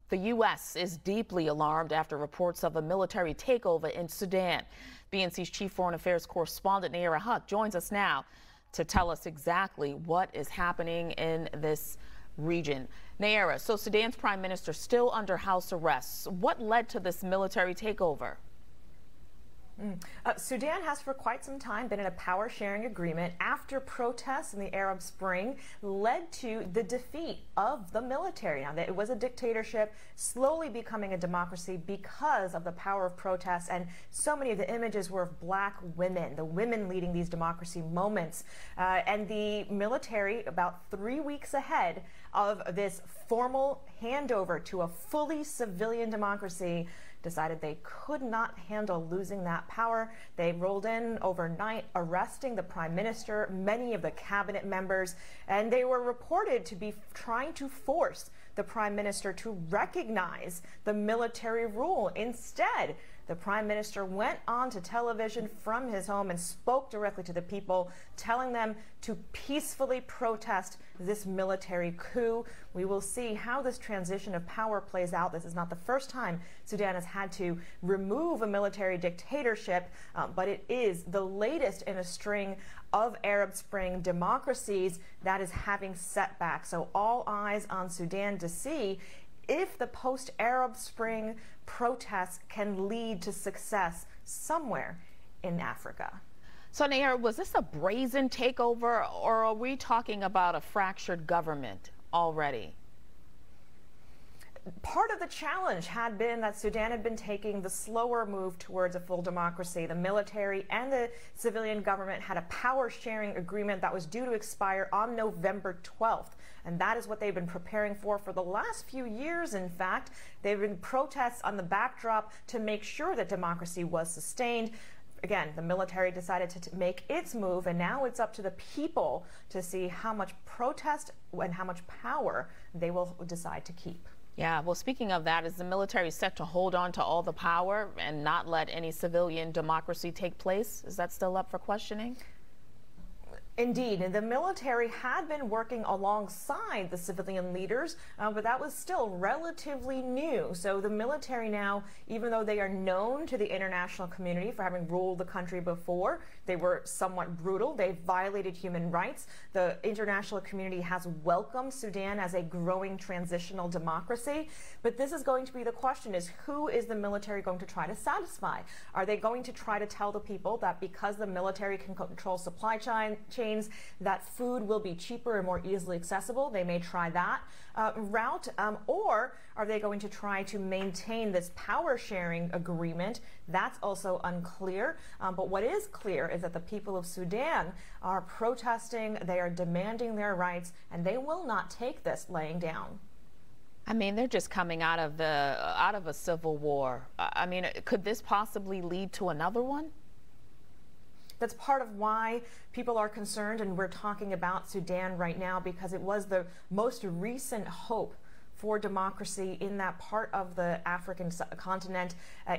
The U.S. is deeply alarmed after reports of a military takeover in Sudan. BNC's chief foreign affairs correspondent Nayyera Haq joins us now to tell us exactly what is happening in this region. Nayyera, so Sudan's prime minister still under house arrest. What led to this military takeover? Sudan has for quite some time been in a power-sharing agreement after protests in the Arab Spring led to the defeat of the military. Now, it was a dictatorship, slowly becoming a democracy because of the power of protests, and so many of the images were of black women, the women leading these democracy moments. And the military, about 3 weeks ahead of this formal handover to a fully civilian democracy, decided they could not handle losing that power. They rolled in overnight, arresting the prime minister, many of the cabinet members, and they were reported to be trying to force the prime minister to recognize the military rule. Instead, the prime minister went on to television from his home and spoke directly to the people, telling them to peacefully protest this military coup. We will see how this transition of power plays out. This is not the first time Sudan has had to remove a military dictatorship, but it is the latest in a string of Arab Spring democracies that is having setbacks. So all eyes on Sudan to see if the post-Arab Spring protests can lead to success somewhere in Africa. So, Nayyera, was this a brazen takeover, or are we talking about a fractured government already? Part of the challenge had been that Sudan had been taking the slower move towards a full democracy. The military and the civilian government had a power-sharing agreement that was due to expire on November 12th. And that is what they've been preparing for the last few years, in fact. They've been protests on the backdrop to make sure that democracy was sustained. Again, the military decided to make its move, and now it's up to the people to see how much protest and how much power they will decide to keep. Yeah, well, speaking of that, is the military set to hold on to all the power and not let any civilian democracy take place? Is that still up for questioning? Indeed, the military had been working alongside the civilian leaders, but that was still relatively new. So the military now, even though they are known to the international community for having ruled the country before, they were somewhat brutal. They violated human rights. The international community has welcomed Sudan as a growing transitional democracy. But this is going to be the question: is who is the military going to try to satisfy? Are they going to try to tell the people that because the military can control supply chains, that food will be cheaper and more easily accessible? They may try that route, or are they going to try to maintain this power sharing agreement? That's also unclear. But what is clear is that the people of Sudan are protesting, they are demanding their rights, and they will not take this laying down. I mean, they're just coming out of a civil war. I mean, could this possibly lead to another one? That's part of why people are concerned, and we're talking about Sudan right now because it was the most recent hope for democracy in that part of the African continent.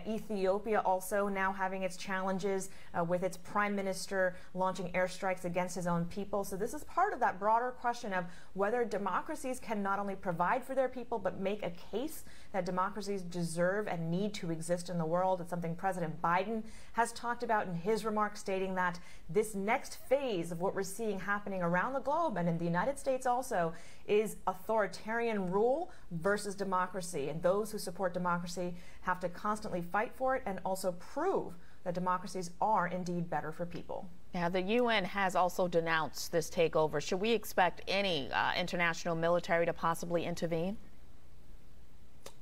Ethiopia also now having its challenges with its prime minister launching airstrikes against his own people. So this is part of that broader question of whether democracies can not only provide for their people, but make a case that democracies deserve and need to exist in the world. It's something President Biden has talked about in his remarks, stating that this next phase of what we're seeing happening around the globe and in the United States also is authoritarian rule versus democracy. And those who support democracy have to constantly fight for it and also prove that democracies are indeed better for people. Now, the UN has also denounced this takeover. Should we expect any international military to possibly intervene?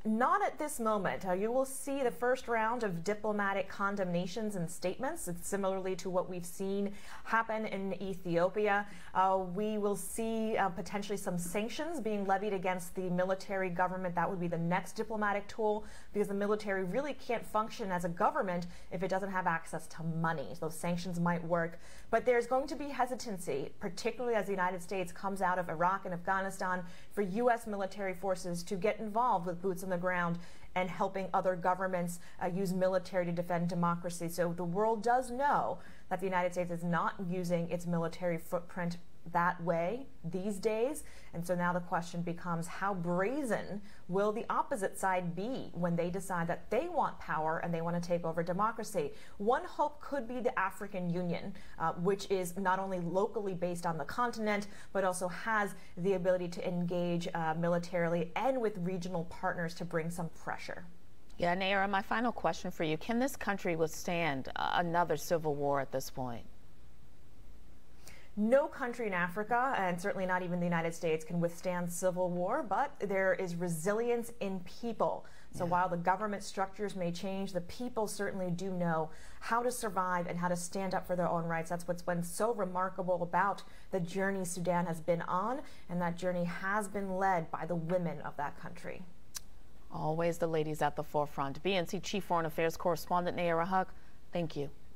Not at this moment. You will see the first round of diplomatic condemnations and statements. It's similarly to what we've seen happen in Ethiopia. We will see potentially some sanctions being levied against the military government. That would be the next diplomatic tool, because the military really can't function as a government if it doesn't have access to money. Those sanctions might work, but there's going to be hesitancy, particularly as the United States comes out of Iraq and Afghanistan, for U.S. military forces to get involved with boots on the ground and helping other governments use military to defend democracy. So the world does know that the United States is not using its military footprint that way these days. And so now the question becomes, how brazen will the opposite side be when they decide that they want power and they want to take over democracy? One hope could be the African Union, which is not only locally based on the continent, but also has the ability to engage militarily and with regional partners to bring some pressure. Yeah, Nayyera, my final question for you. Can this country withstand another civil war at this point? No country in Africa, and certainly not even the United States, can withstand civil war, but there is resilience in people. So while the government structures may change, the people certainly do know how to survive and how to stand up for their own rights. That's what's been so remarkable about the journey Sudan has been on, and that journey has been led by the women of that country. Always the ladies at the forefront. BNC Chief Foreign Affairs Correspondent Nayyera Haq, thank you.